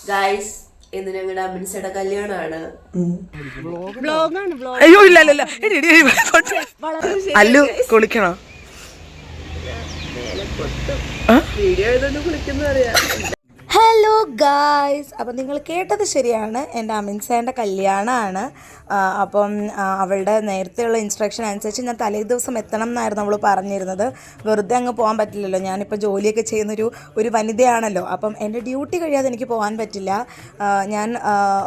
Guys ഇന്ന് ഞങ്ങളുടെ അമ്മിൻസയുടെ കല്യാണമാണ്. അയ്യോ ഇല്ല അല്ലു കുളിക്കണോ? വീഡിയോ ചെയ്തോണ്ട് കുളിക്കുന്ന അറിയാം. ഹലോ ഗായ്സ്, അപ്പം നിങ്ങൾ കേട്ടത് ശരിയാണ്, എൻ്റെ അമിൻസേൻ്റെ കല്യാണമാണ്. അപ്പം അവളുടെ നേരത്തെയുള്ള ഇൻസ്ട്രക്ഷൻ അനുസരിച്ച് ഞാൻ തലേ ദിവസം എത്തണം എന്നായിരുന്നു അവൾ പറഞ്ഞിരുന്നത്. വെറുതെ അങ്ങ് പോകാൻ പറ്റില്ലല്ലോ, ഞാനിപ്പോൾ ജോലിയൊക്കെ ചെയ്യുന്നൊരു വനിതയാണല്ലോ. അപ്പം എൻ്റെ ഡ്യൂട്ടി കഴിയാതെ എനിക്ക് പോകാൻ പറ്റില്ല. ഞാൻ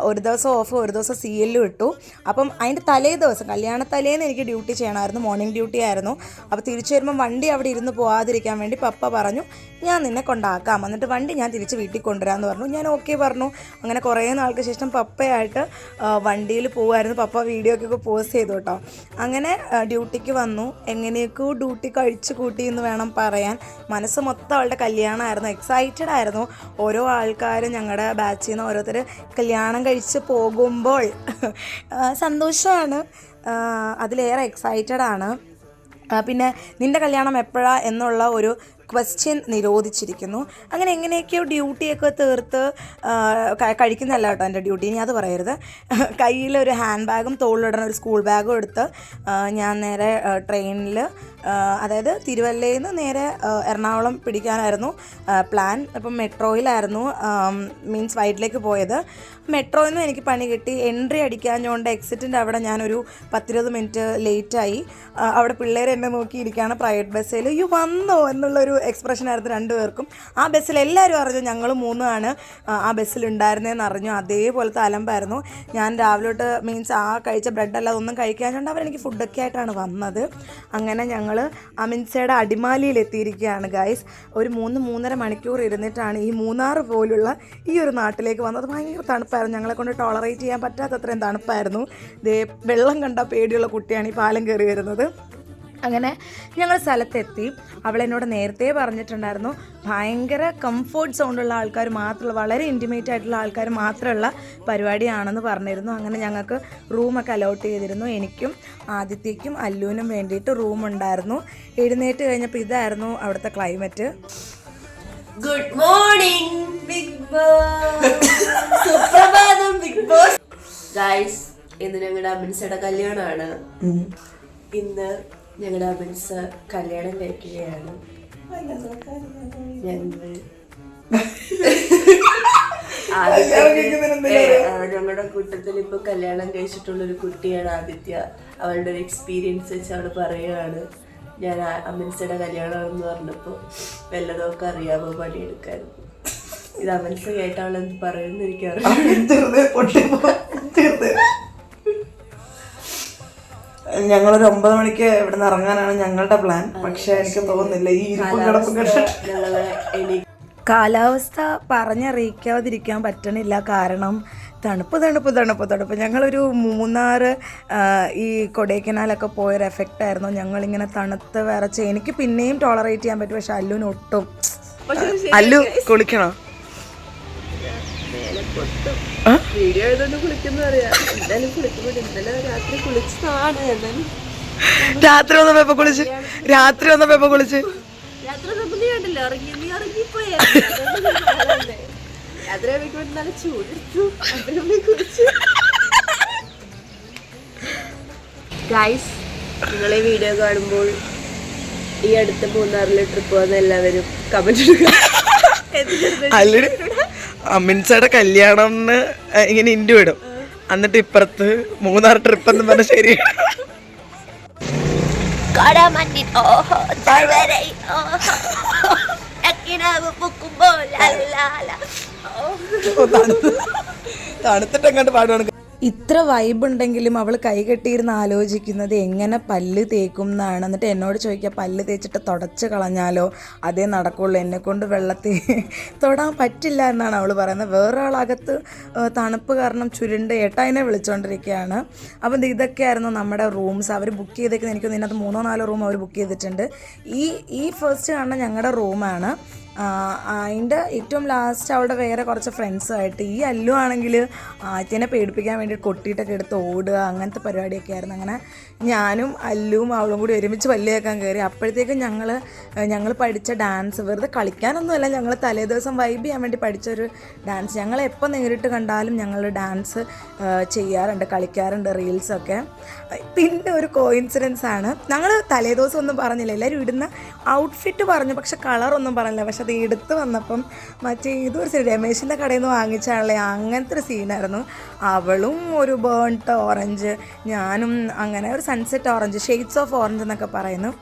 ഒരു ദിവസം ഓഫ്, ഒരു ദിവസം CL ഇട്ടു. അപ്പം അതിൻ്റെ തലേ ദിവസം കല്യാണ തലേന്ന് എനിക്ക് ഡ്യൂട്ടി ചെയ്യണമായിരുന്നു, മോർണിംഗ് ഡ്യൂട്ടി ആയിരുന്നു. അപ്പോൾ തിരിച്ചു വരുമ്പം വണ്ടി അവിടെ ഇരുന്ന് പോകാതിരിക്കാൻ വേണ്ടി പപ്പ പറഞ്ഞു ഞാൻ നിന്നെ കൊണ്ടാക്കാം, എന്നിട്ട് വണ്ടി ഞാൻ തിരിച്ച് വീട്ടിൽ കൊണ്ടുവരാമെന്ന് പറഞ്ഞു. ഞാൻ ഓക്കെ പറഞ്ഞു. അങ്ങനെ കുറേ നാൾക്ക് ശേഷം പപ്പയായിട്ട് വണ്ടിയിൽ പോകുമായിരുന്നു. പപ്പ വീഡിയോ ഒക്കെ പോസ്റ്റ് ചെയ്തു കേട്ടോ. അങ്ങനെ ഡ്യൂട്ടിക്ക് വന്നു. എങ്ങനെയൊക്കെയോ ഡ്യൂട്ടി കഴിച്ചു കൂട്ടി എന്ന് വേണം പറയാൻ. മനസ്സ് മൊത്തം അവളുടെ കല്യാണമായിരുന്നു, എക്സൈറ്റഡ് ആയിരുന്നു. ഓരോ ആൾക്കാരും ഞങ്ങളുടെ ബാച്ചിൽ നിന്ന് ഓരോരുത്തർ കല്യാണം കഴിച്ച് പോകുമ്പോൾ സന്തോഷമാണ്, അതിലേറെ എക്സൈറ്റഡ് ആണ്. പിന്നെ നിൻ്റെ കല്യാണം എപ്പോഴാണ് എന്നുള്ള ഒരു ക്വസ്റ്റ്യൻ നിരോധിച്ചിരിക്കുന്നു. അങ്ങനെ എങ്ങനെയൊക്കെയോ ഡ്യൂട്ടിയൊക്കെ തീർത്ത് കഴിക്കുന്നതല്ല കേട്ടോ എൻ്റെ ഡ്യൂട്ടി, ഇനി അത് പറയരുത്. കയ്യിലൊരു ഹാൻഡ് ബാഗും തോളിലിടുന്ന ഒരു സ്കൂൾ ബാഗും എടുത്ത് ഞാൻ നേരെ ട്രെയിനിൽ, അതായത് തിരുവല്ലയിൽ നിന്ന് നേരെ എറണാകുളം പിടിക്കാനായിരുന്നു പ്ലാൻ. അപ്പം മെട്രോയിലായിരുന്നു, മീൻസ് വൈറ്റിലേക്ക് പോയത്. മെട്രോയിൽ നിന്നും എനിക്ക് പണി കിട്ടി. എൻട്രി അടിക്കാഞ്ഞുകൊണ്ട് എക്സിറ്റിൻ്റെ അവിടെ ഞാനൊരു 10-20 മിനിറ്റ് ലേറ്റായി. അവിടെ പിള്ളേർ എന്നെ നോക്കിയിരിക്കുകയാണ് പ്രൈവറ്റ് ബസ്സിൽ. യു വന്നോ എന്നുള്ളൊരു എക്സ്പ്രഷനായിരുന്നു രണ്ടുപേർക്കും. ആ ബസ്സിൽ എല്ലാവരും അറിഞ്ഞു ഞങ്ങൾ 3 ആണ് ആ ബസ്സിലുണ്ടായിരുന്നതെന്ന് അറിഞ്ഞു. അതേപോലത്തെ അലമ്പായിരുന്നു. ഞാൻ രാവിലെ തൊട്ട് മീൻസ് ആ കഴിച്ച ബ്രെഡല്ലാതെ ഒന്നും കഴിക്കാഞ്ഞുകൊണ്ട് അവരെനിക്ക് ഫുഡൊക്കെ ആയിട്ടാണ് വന്നത്. അങ്ങനെ ഞങ്ങൾ അമിൻസയുടെ അടിമാലിയിൽ എത്തിയിരിക്കുകയാണ് ഗൈസ്. ഒരു 3-3.5 മണിക്കൂർ ഇരുന്നിട്ടാണ് ഈ മൂന്നാർ പോലുള്ള ഈ ഒരു നാട്ടിലേക്ക് വന്നത്. ഭയങ്കര തണുപ്പായിരുന്നു, ഞങ്ങളെ കൊണ്ട് ടോളറേറ്റ് ചെയ്യാൻ പറ്റാത്തത്രയും തണുപ്പായിരുന്നു. വെള്ളം കണ്ട പേടിയുള്ള കുട്ടിയാണ് ഈ പാലം കയറി വരുന്നത്. അങ്ങനെ ഞങ്ങൾ സ്ഥലത്തെത്തി. അവളെന്നോട് നേരത്തെ പറഞ്ഞിട്ടുണ്ടായിരുന്നു ഭയങ്കര കംഫോർട്ട് സോണിലുള്ള ആൾക്കാർ മാത്രമുള്ള, വളരെ ഇൻറ്റിമേറ്റ് ആയിട്ടുള്ള ആൾക്കാർ മാത്രമുള്ള പരിപാടിയാണെന്ന് പറഞ്ഞിരുന്നു. അങ്ങനെ ഞങ്ങൾക്ക് റൂമൊക്കെ അലോട്ട് ചെയ്തിരുന്നു. എനിക്കും ആദിത്യയ്ക്കും അല്ലുവിനും വേണ്ടിയിട്ട് റൂം ഉണ്ടായിരുന്നു. എഴുന്നേറ്റ് കഴിഞ്ഞപ്പോൾ ഇതായിരുന്നു അവിടുത്തെ climate. Good morning big boss, സുപ്രഭാതം ബിഗ് ബോസ്. ഗായ്സ് ഇന്ന് ഞങ്ങളുടെ അമ്മിൻസയുടെ കല്യാണമാണ്. ഇന്ന് ഞങ്ങളുടെ അമിൻസ കല്യാണം കഴിക്കുകയാണ്. ഞങ്ങളുടെ കൂട്ടത്തിൽ ഇപ്പൊ കല്യാണം കഴിച്ചിട്ടുള്ളൊരു കുട്ടിയാണ് ആദിത്യ. അവളുടെ ഒരു എക്സ്പീരിയൻസ് വെച്ച് അവൾ പറയുകയാണ്, ഞാൻ അമിൻസയുടെ കല്യാണമെന്ന് പറഞ്ഞപ്പോൾ വല്ലതൊക്കെ അറിയാമോ പണിയെടുക്കായിരുന്നു. ഇത് അമിൻസ കേട്ട അവൾ എന്ത് പറയുമെന്ന് എനിക്കറിയാം. ഞങ്ങളൊരു 9 മണിക്ക് ഇവിടെ നിന്ന് ഇറങ്ങാനാണ് ഞങ്ങളുടെ പ്ലാൻ. പക്ഷെ എനിക്ക് തോന്നുന്നില്ല ഈ കാലാവസ്ഥ പറഞ്ഞറിയിക്കാതിരിക്കാൻ പറ്റണില്ല. കാരണം തണുപ്പ്. ഞങ്ങളൊരു മൂന്നാറ് ഈ കൊടൈക്കനാലൊക്കെ പോയൊരു എഫക്റ്റ് ആയിരുന്നു. ഞങ്ങളിങ്ങനെ തണുത്ത് വിറച്ച് എനിക്ക് പിന്നെയും ടോളറേറ്റ് ചെയ്യാൻ പറ്റും, പക്ഷെ അല്ലുവിന് ഒട്ടും. അല്ലു കുളിക്കണോ? വീഡിയോ ചെയ്തോണ്ട് കുളിക്കുന്ന അറിയാം. എന്തായാലും കുളിക്കുമ്പോൾ ഇന്നലെ രാത്രി കുളിച്ചതാണ്. രാത്രി വന്നപ്പോ കുളിച്ച് രാത്രി കണ്ടില്ല, നീ ഇറങ്ങിപ്പോയാ. രാത്രി ആവുമ്പോൾ നല്ല ചൂടെടുത്തു, കുളിച്ചു. ഗൈസ്, നിങ്ങൾ ഈ വീഡിയോ കാണുമ്പോൾ ഈ അടുത്ത മൂന്നാറിലെ ട്രിപ്പ് വന്ന എല്ലാവരും കമന്റ് ഇടുക. അമിൻസയുടെ കല്യാണം ഇങ്ങനെ ഇൻഡു ഇടും, എന്നിട്ട് ഇപ്പുറത്ത് മൂന്നാർ ട്രിപ്പ് എന്ന് പറഞ്ഞ ശരി. തണുത്തിട്ട് എങ്ങോട്ട് പാടുവാണ്. ഇത്ര വൈബ് ഉണ്ടെങ്കിലും അവൾ കൈ കെട്ടിയിരുന്ന് ആലോചിക്കുന്നത് എങ്ങനെ പല്ല് തേക്കും എന്നാണ്. എന്നിട്ട് എന്നോട് ചോദിക്കുക പല്ല് തേച്ചിട്ട് തുടച്ച് കളഞ്ഞാലോ, അതേ നടക്കുള്ളൂ, എന്നെക്കൊണ്ട് വെള്ളത്തിൽ തൊടാൻ പറ്റില്ല എന്നാണ് അവൾ പറയുന്നത്. വേറൊരാളകത്ത് തണുപ്പ് കാരണം ചുരുണ്ട് ഏട്ടായിനെ വിളിച്ചുകൊണ്ടിരിക്കുകയാണ്. അപ്പം ഇതൊക്കെയായിരുന്നു നമ്മുടെ റൂംസ്. അവർ ബുക്ക് ചെയ്തേക്കുന്നത്, എനിക്ക് ഇതിനകത്ത് 3-4 റൂം അവർ ബുക്ക് ചെയ്തിട്ടുണ്ട്. ഈ ഫസ്റ്റ് കാണുന്ന ഞങ്ങളുടെ റൂമാണ്. അതിൻ്റെ ഏറ്റവും ലാസ്റ്റ് അവളുടെ വേറെ കുറച്ച് ഫ്രണ്ട്സുമായിട്ട് ഈ അല്ലു ആണെങ്കിൽ ആദ്യനെ പേടിപ്പിക്കാൻ വേണ്ടി കൊട്ടിയിട്ടൊക്കെ എടുത്ത് ഓടുക, അങ്ങനത്തെ പരിപാടിയൊക്കെ ആയിരുന്നു. അങ്ങനെ ഞാനും അല്ലുവും അവളും കൂടി ഒരുമിച്ച് പല്ല് കേൾക്കാൻ കയറി. അപ്പോഴത്തേക്കും ഞങ്ങൾ പഠിച്ച ഡാൻസ് വെറുതെ കളിക്കാനൊന്നുമല്ല, ഞങ്ങൾ തലേ ദിവസം വൈബ് ചെയ്യാൻ വേണ്ടി പഠിച്ചൊരു ഡാൻസ്. ഞങ്ങൾ എപ്പോൾ നേരിട്ട് കണ്ടാലും ഞങ്ങൾ ഡാൻസ് ചെയ്യാറുണ്ട്, കളിക്കാറുണ്ട്, റീൽസൊക്കെ. പിന്നെ ഒരു കോയിൻസിഡൻസ് ആണ്, ഞങ്ങൾ തലേ ദിവസം ഒന്നും പറഞ്ഞില്ല, എല്ലാവരും ഇടുന്ന ഔട്ട്ഫിറ്റ് പറഞ്ഞു, പക്ഷെ കളറൊന്നും പറഞ്ഞില്ല. പക്ഷെ അത് എടുത്ത് വന്നപ്പം മറ്റേ ഇതൊരു രമേശിൻ്റെ കടയിൽ നിന്ന് വാങ്ങിച്ചാണല്ലേ, അങ്ങനത്തെ ഒരു സീനായിരുന്നു. അവളും ഒരു ബേൺട്ട് ഓറഞ്ച്, ഞാനും അങ്ങനെ ഒരു sunset orange, shades of orange എന്നൊക്കെ പറയുന്നു.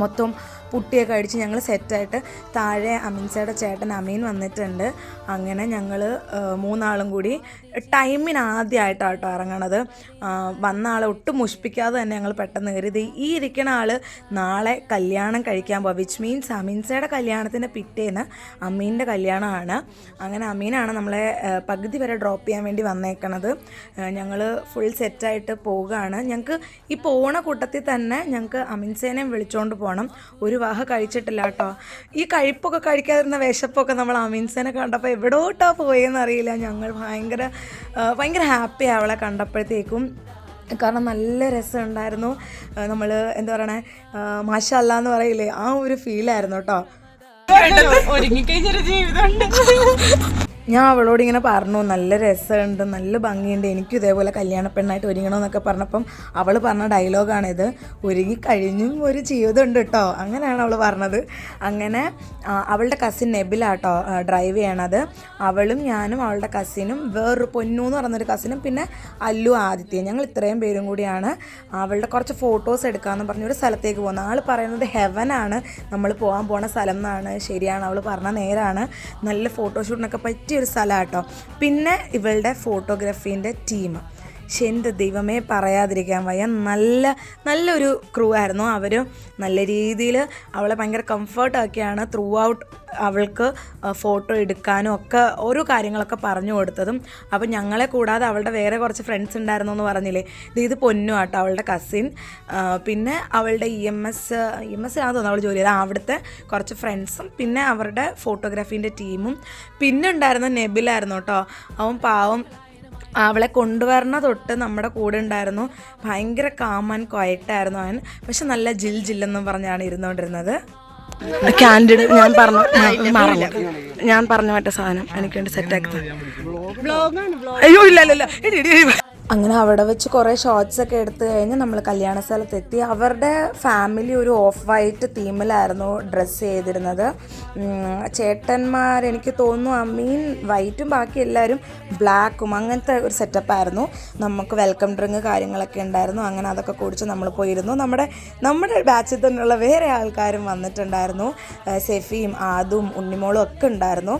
മൊത്തം പുട്ടിയൊക്കെ അടിച്ച് ഞങ്ങൾ സെറ്റായിട്ട് താഴെ അമീൻസയുടെ ചേട്ടൻ അമീൻ വന്നിട്ടുണ്ട്. അങ്ങനെ ഞങ്ങൾ മൂന്നാളും കൂടി ടൈമിന് ആദ്യമായിട്ടാണ് കേട്ടോ ഇറങ്ങണത്. വന്ന ആളെ ഒട്ടും മുഷിപ്പിക്കാതെ തന്നെ ഞങ്ങൾ പെട്ടെന്ന് കയറിയത്. ഈ ഇരിക്കുന്ന ആൾ നാളെ കല്യാണം കഴിക്കാൻ പോകും, വിച്ച് മീൻസ് അമീൻസയുടെ കല്യാണത്തിൻ്റെ പിറ്റേന്ന് അമീൻ്റെ കല്യാണമാണ്. അങ്ങനെ അമീനാണ് നമ്മളെ പകുതി വരെ ഡ്രോപ്പ് ചെയ്യാൻ വേണ്ടി വന്നേക്കണത്. ഞങ്ങൾ ഫുൾ സെറ്റായിട്ട് പോവുകയാണ്. ഞങ്ങൾക്ക് ഈ പോണ കൂട്ടത്തിൽ തന്നെ ഞങ്ങൾക്ക് അമീൻസേനെയും വിളിച്ചുകൊണ്ട് പോകണം. ഒരു വക കഴിച്ചിട്ടില്ല കേട്ടോ. ഈ കഴിപ്പൊക്കെ കഴിക്കാതിരുന്ന വിശപ്പൊക്കെ നമ്മൾ അമീൻസേനെ കണ്ടപ്പോൾ എവിടോട്ടാ പോയെന്നറിയില്ല. ഞങ്ങൾ ഭയങ്കര ഹാപ്പി അവളെ കണ്ടപ്പോഴത്തേക്കും. കാരണം നല്ല രസമുണ്ടായിരുന്നു. നമ്മൾ എന്താ പറയണേ, മാഷാ അല്ലാ എന്ന് പറയില്ലേ, ആ ഒരു ഫീലായിരുന്നു കേട്ടോ. ഒരുങ്ങിക്കഴിഞ്ഞൊരു ജീവിതമുണ്ട്. ഞാൻ അവളോട് ഇങ്ങനെ പറഞ്ഞു, നല്ല രസമുണ്ട്, നല്ല ഭംഗിയുണ്ട്, എനിക്കും ഇതേപോലെ കല്യാണ പെണ്ണായിട്ട് ഒരുങ്ങണമെന്നൊക്കെ പറഞ്ഞപ്പം അവൾ പറഞ്ഞ ഡയലോഗാണിത്, ഒരുങ്ങിക്കഴിഞ്ഞും ഒരു ജീവിതമുണ്ട് കേട്ടോ, അങ്ങനെയാണ് അവൾ പറഞ്ഞത്. അങ്ങനെ അവളുടെ കസിൻ നെബിലാട്ടോ ഡ്രൈവ് ചെയ്യണത്. അവളും ഞാനും അവളുടെ കസിനും വേറൊരു പൊന്നു എന്ന് പറഞ്ഞൊരു കസിനും പിന്നെ അല്ലു ആദിത്യ, ഞങ്ങൾ ഇത്രയും പേരും കൂടിയാണ് അവളുടെ കുറച്ച് ഫോട്ടോസ് എടുക്കാമെന്ന് പറഞ്ഞൊരു സ്ഥലത്തേക്ക് പോകുന്നത്. ആൾ പറയുന്നത് ഹെവനാണ് നമ്മൾ പോകാൻ പോണ സ്ഥലം എന്നാണ്. ശരിയാണ്, അവൾ പറഞ്ഞ നേരാണ്. നല്ല ഫോട്ടോഷൂട്ടിനൊക്കെ പറ്റിയൊരു സ്ഥലമാണ് കേട്ടോ. പിന്നെ ഇവളുടെ ഫോട്ടോഗ്രാഫീൻ്റെ ടീം, പക്ഷെ എൻ്റെ ദൈവമേ പറയാതിരിക്കാൻ വയ്യ, നല്ലൊരു ക്രൂ ആയിരുന്നു. അവർ നല്ല രീതിയിൽ അവളെ ഭയങ്കര കംഫർട്ടാക്കിയാണ് ത്രൂ ഔട്ട് അവൾക്ക് ഫോട്ടോ എടുക്കാനും ഒക്കെ ഓരോ കാര്യങ്ങളൊക്കെ പറഞ്ഞു കൊടുത്തതും. അപ്പോൾ ഞങ്ങളെ കൂടാതെ അവളുടെ വേറെ കുറച്ച് ഫ്രണ്ട്സ് ഉണ്ടായിരുന്നു എന്ന് പറഞ്ഞില്ലേ, ഇത് പൊന്നു ആട്ടോ അവളുടെ കസിൻ. പിന്നെ അവളുടെ EMS തോന്നുന്നു അവൾ ജോലി ചെയ്തത്, അവിടുത്തെ കുറച്ച് ഫ്രണ്ട്സും പിന്നെ അവരുടെ ഫോട്ടോഗ്രാഫീൻ്റെ ടീമും. പിന്നെ ഉണ്ടായിരുന്ന നെബിലായിരുന്നു കേട്ടോ. അവൻ പാവം അവളെ കൊണ്ടുവരണ തൊട്ട് നമ്മുടെ കൂടെ ഉണ്ടായിരുന്നു. ഭയങ്കര കാം ആൻഡ് ക്വയറ്റായിരുന്നു അവൻ, പക്ഷെ നല്ല ജില്ലെന്ന് പറഞ്ഞാണ് ഇരുന്നുകൊണ്ടിരുന്നത്. ക്യാൻഡിഡ് ഞാൻ പറഞ്ഞ മറ്റേ സാധനം എനിക്ക് വേണ്ടി സെറ്റാക്കി. അയ്യോ ഇല്ല. അങ്ങനെ അവിടെ വെച്ച് കുറേ ഷോട്ട്സ് ഒക്കെ എടുത്തു കഴിഞ്ഞ് നമ്മൾ കല്യാണ സ്ഥലത്തെത്തി. അവരുടെ ഫാമിലി ഒരു ഓഫ് വൈറ്റ് തീമിലായിരുന്നു ഡ്രസ്സ് ചെയ്തിരുന്നത്. ചേട്ടന്മാർ എനിക്ക് തോന്നുന്നു അമീൻ വൈറ്റും ബാക്കി എല്ലാവരും ബ്ലാക്കും, അങ്ങനത്തെ ഒരു സെറ്റപ്പായിരുന്നു. നമുക്ക് വെൽക്കം ഡ്രിങ്ക് കാര്യങ്ങളൊക്കെ ഉണ്ടായിരുന്നു. അങ്ങനെ അതൊക്കെ കുടിച്ച് നമ്മൾ പോയിരുന്നു. നമ്മുടെ ബാച്ചിൽ തന്നെയുള്ള വേറെ ആൾക്കാരും വന്നിട്ടുണ്ടായിരുന്നു. സെഫിയും ആദും ഉണ്ണിമോളും ഒക്കെ ഉണ്ടായിരുന്നു.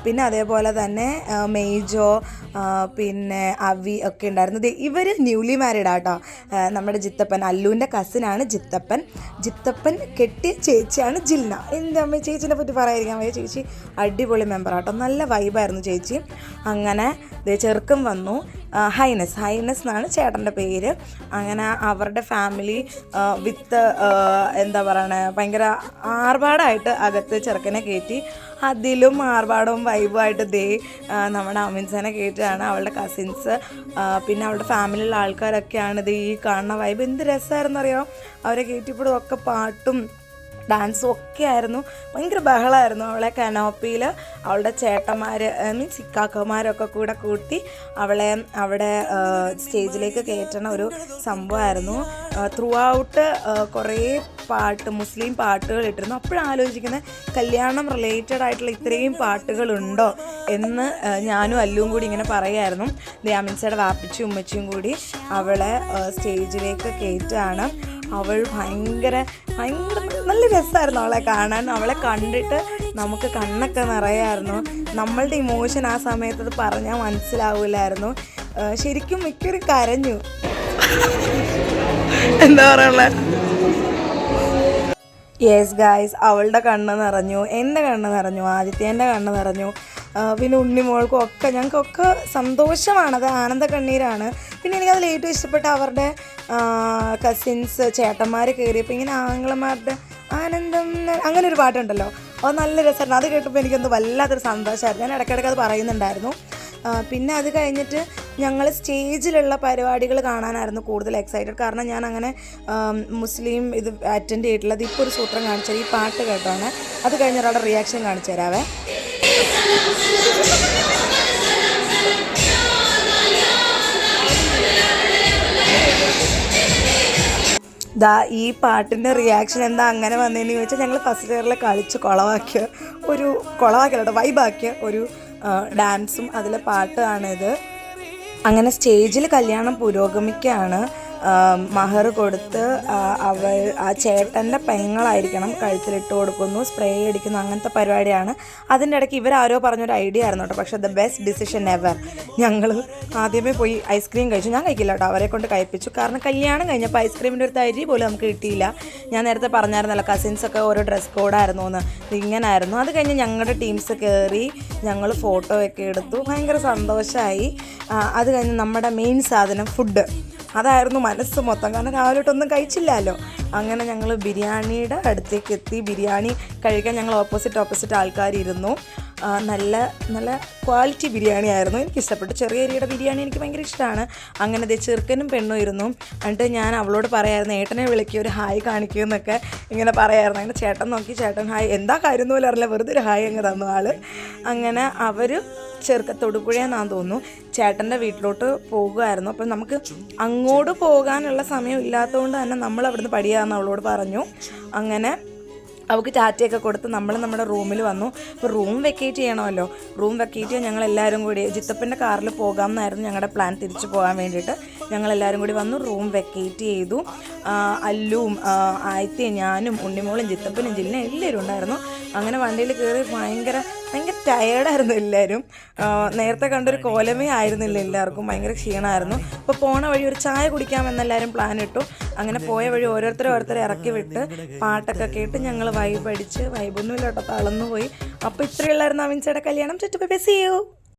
പിന്നെ അതേപോലെ തന്നെ മെയ്ജോ പിന്നെ അവി ഒക്കെ ഉണ്ടായിരുന്നു. ഇവർ ന്യൂലി മാരീഡ് ആട്ടോ. നമ്മുടെ ജിത്തപ്പൻ, അല്ലുവിൻ്റെ കസിനാണ് ജിത്തപ്പൻ കെട്ടിയ ചേച്ചിയാണ് ജിൽന. എൻ്റെ അമ്മ ചേച്ചീനെ പറ്റി പറയാതിരിക്കാൻ വയ്യ, ചേച്ചി അടിപൊളി മെമ്പർ ആട്ടോ, നല്ല വൈബായിരുന്നു ചേച്ചി. അങ്ങനെ ചെറുക്കം വന്നു, ഹൈനസ് എന്നാണ് ചേട്ടൻ്റെ പേര്. അങ്ങനെ അവരുടെ ഫാമിലി വിത്ത് എന്താ പറയണേ ഭയങ്കര ആർഭാടമായിട്ട് അകത്ത് ചെറുക്കനെ കയറ്റി. അതിലും ആർഭാടവും വൈബുമായിട്ട് നമ്മുടെ അമീൻസേനെ കയറ്റുകയാണ് അവളുടെ കസിൻസ്. പിന്നെ അവളുടെ ഫാമിലിയിലുള്ള ആൾക്കാരൊക്കെയാണ് ഈ കാണുന്ന വൈബ്. എന്ത് രസമായിരുന്നറിയാം, അവരെ കയറ്റിയപ്പോഴും ഒക്കെ പാട്ടും ഡാൻസും ഒക്കെ ആയിരുന്നു. ഭയങ്കര ബഹളമായിരുന്നു. അവളെ കനോപ്പിയിൽ അവളുടെ ചേട്ടന്മാർ മീൻസ് ഇക്കാക്കന്മാരൊക്കെ കൂടെ കൂട്ടി അവളെ അവിടെ സ്റ്റേജിലേക്ക് കയറ്റണ ഒരു സംഭവമായിരുന്നു. ത്രൂ ഔട്ട് കുറേ മുസ്ലിം പാട്ടുകൾ ഇട്ടിരുന്നു. അപ്പോഴാലോചിക്കുന്നത് കല്യാണം റിലേറ്റഡ് ആയിട്ടുള്ള ഇത്രയും പാട്ടുകളുണ്ടോ എന്ന് ഞാനും അല്ലുവും കൂടി ഇങ്ങനെ പറയുമായിരുന്നു. അമീൻസയുടെ വാപ്പിച്ചും ഉമ്മച്ചിയും കൂടി അവളെ സ്റ്റേജിലേക്ക് കയറ്റുകയാണ്. അവൾ ഭയങ്കര നല്ല രസമായിരുന്നു അവളെ കാണാൻ. അവളെ കണ്ടിട്ട് നമുക്ക് കണ്ണൊക്കെ നിറയായിരുന്നു. നമ്മളുടെ ഇമോഷൻ ആ സമയത്ത് അത് പറഞ്ഞാൽ മനസ്സിലാവില്ലായിരുന്നു. ശരിക്കും മിക്കവരും കരഞ്ഞു. എന്താ പറയാ, യെസ് ഗായ്സ്, അവളുടെ കണ്ണ് നിറഞ്ഞു, എൻ്റെ കണ്ണ് നിറഞ്ഞു, ആദിത്യേൻ്റെ കണ്ണ് നിറഞ്ഞു. പിന്നെ ഉണ്ണിമോൾക്കും ഒക്കെ ഞങ്ങൾക്കൊക്കെ സന്തോഷമാണത്, ആനന്ദ കണ്ണീരാണ്. പിന്നെ എനിക്കതിൽ ഏറ്റവും ഇഷ്ടപ്പെട്ട അവരുടെ കസിൻസ് ചേട്ടന്മാർ കയറിയപ്പോൾ ഇങ്ങനെ ആങ്ങളമാരുടെ ആനന്ദം അങ്ങനെ ഒരു പാട്ടുണ്ടല്ലോ, അത് നല്ല രസമായിരുന്നു. അത് കേട്ടപ്പോൾ എനിക്കൊന്ന് വല്ലാത്തൊരു സന്തോഷമായിരുന്നു. ഞാൻ ഇടയ്ക്കിടയ്ക്ക് അത് പറയുന്നുണ്ടായിരുന്നു. പിന്നെ അത് കഴിഞ്ഞിട്ട് ഞങ്ങൾ സ്റ്റേജിലുള്ള പരിപാടികൾ കാണാനായിരുന്നു കൂടുതൽ എക്സൈറ്റഡ്. കാരണം ഞാൻ അങ്ങനെ മുസ്ലിം ഇത് അറ്റൻഡ് ചെയ്തിട്ടുള്ളത്. ഇപ്പോൾ ഒരു സൂത്രം കാണിച്ചാൽ ഈ പാട്ട് കേട്ടാണ്. അത് കഴിഞ്ഞ ഒരാളുടെ റിയാക്ഷൻ കാണിച്ചു തരാവേ. ഈ പാട്ടിൻ്റെ റിയാക്ഷൻ എന്താ അങ്ങനെ വന്നതെന്ന് ചോദിച്ചാൽ ഞങ്ങൾ ഫസ്റ്റ് ഇയറിൽ കളിച്ച് കുളവാക്കിയ വൈബാക്കിയ ഒരു ഡാൻസും അതിലെ പാട്ടാണിത്. അങ്ങനെ സ്റ്റേജിൽ കല്യാണം പുരോഗമിക്കുകയാണ്. മഹർ കൊടുത്ത് ആ ചേട്ടൻ്റെ പെങ്ങളായിരിക്കണം കഴുത്തിലിട്ട് കൊടുക്കുന്നു, സ്പ്രേ അടിക്കുന്നു, അങ്ങനത്തെ പരിപാടിയാണ്. അതിൻ്റെ ഇടയ്ക്ക് ഇവരാരോ പറഞ്ഞൊരു ഐഡിയ ആയിരുന്നു കേട്ടോ. പക്ഷേ ദ ബെസ്റ്റ് ഡിസിഷൻ എവർ. ഞങ്ങൾ ആദ്യമേ പോയി ഐസ്ക്രീം കഴിച്ചു. ഞാൻ കഴിക്കില്ല കേട്ടോ, അവരെ കൊണ്ട് കഴിപ്പിച്ചു. കാരണം കല്യാണം കഴിഞ്ഞപ്പോൾ ഐസ്ക്രീമിൻ്റെ ഒരു തരി പോലും നമുക്ക് കിട്ടിയില്ല. ഞാൻ നേരത്തെ പറഞ്ഞായിരുന്നല്ലോ കസിൻസൊക്കെ ഓരോ ഡ്രസ് കോഡായിരുന്നു എന്ന്. ഇങ്ങനായിരുന്നു. അത് കഴിഞ്ഞ് ഞങ്ങളുടെ ടീംസ് കയറി ഞങ്ങൾ ഫോട്ടോ ഒക്കെ എടുത്തു. ഭയങ്കര സന്തോഷമായി. അത് കഴിഞ്ഞ് നമ്മുടെ മെയിൻ സാധനം ഫുഡ്, അതായിരുന്നു മനസ്സ് മൊത്തം. കാരണം രാവിലോട്ടൊന്നും കഴിച്ചില്ലല്ലോ. അങ്ങനെ ഞങ്ങൾ ബിരിയാണിയുടെ അടുത്തേക്ക് എത്തി. ബിരിയാണി കഴിക്കാൻ ഞങ്ങൾ ഓപ്പോസിറ്റ് ആൾക്കാരിരുന്നു. നല്ല നല്ല ക്വാളിറ്റി ബിരിയാണി ആയിരുന്നു. എനിക്കിഷ്ടപ്പെട്ടു. ചെറിയ അരിയുടെ ബിരിയാണി എനിക്ക് ഭയങ്കര ഇഷ്ടമാണ്. അങ്ങനെ ചെറുക്കനും പെണ്ണും ഇരുന്നു. എന്നിട്ട് ഞാൻ അവളോട് പറയായിരുന്നു ഏട്ടനെ വിളിക്കുക, ഒരു ഹായ് കാണിക്കുക എന്നൊക്കെ ഇങ്ങനെ പറയായിരുന്നു. അങ്ങനെ ചേട്ടൻ നോക്കി, ചേട്ടൻ ഹായ്, എന്താ കാര്യം പോലും അറിയില്ല, വെറുതെ ഒരു ഹായ് അങ്ങ് തന്നു ആൾ. അങ്ങനെ അവർ തൊടുപുഴയെന്നാന്ന് തോന്നുന്നു ചേട്ടൻ്റെ വീട്ടിലോട്ട് പോകുമായിരുന്നു. അപ്പം നമുക്ക് അങ്ങോട്ട് പോകാനുള്ള സമയം ഇല്ലാത്തതുകൊണ്ട് തന്നെ നമ്മൾ അവിടുന്ന് പഠിക്കാമെന്ന് അവളോട് പറഞ്ഞു. അങ്ങനെ അവൾക്ക് ടാറ്റയൊക്കെ കൊടുത്ത് നമ്മൾ നമ്മുടെ റൂമിൽ വന്നു. അപ്പോൾ റൂം വെക്കേറ്റ് ചെയ്യണമല്ലോ. റൂം വെക്കേറ്റ് ചെയ്യാൻ ഞങ്ങളെല്ലാവരും കൂടി ജിത്തപ്പൻ്റെ കാറിൽ പോകാമെന്നായിരുന്നു ഞങ്ങളുടെ പ്ലാൻ, തിരിച്ചു പോകാൻ വേണ്ടിയിട്ട്. ഞങ്ങളെല്ലാവരും കൂടി വന്നു, റൂം വെക്കേറ്റ് ചെയ്തു. അല്ലുവും ആയിത്തയും ഞാനും ഉണ്ണിമോളും ജിത്തപ്പനും ജില്ലും എല്ലാവരും ഉണ്ടായിരുന്നു. അങ്ങനെ വണ്ടിയിൽ കയറി ഭയങ്കര ടയേർഡായിരുന്നു എല്ലാവരും. നേരത്തെ കണ്ടൊരു കോലമേ ആയിരുന്നില്ല എല്ലാവർക്കും, ഭയങ്കര ക്ഷീണമായിരുന്നു. അപ്പോൾ പോണ വഴി ഒരു ചായ കുടിക്കാമെന്നെല്ലാവരും പ്ലാൻ ഇട്ടു. അങ്ങനെ പോയ വഴി ഓരോരുത്തരെ ഇറക്കി വിട്ട് പാട്ടൊക്കെ കേട്ട് ഞങ്ങൾ വൈബ് അടിച്ച്, വൈബൊന്നുമില്ല കേട്ടോ, തളർന്നു പോയി. അപ്പോൾ ഇത്രയുള്ളായിരുന്നു അമിൻസയുടെ കല്യാണം. ചുറ്റും ബൈ, സീ യു.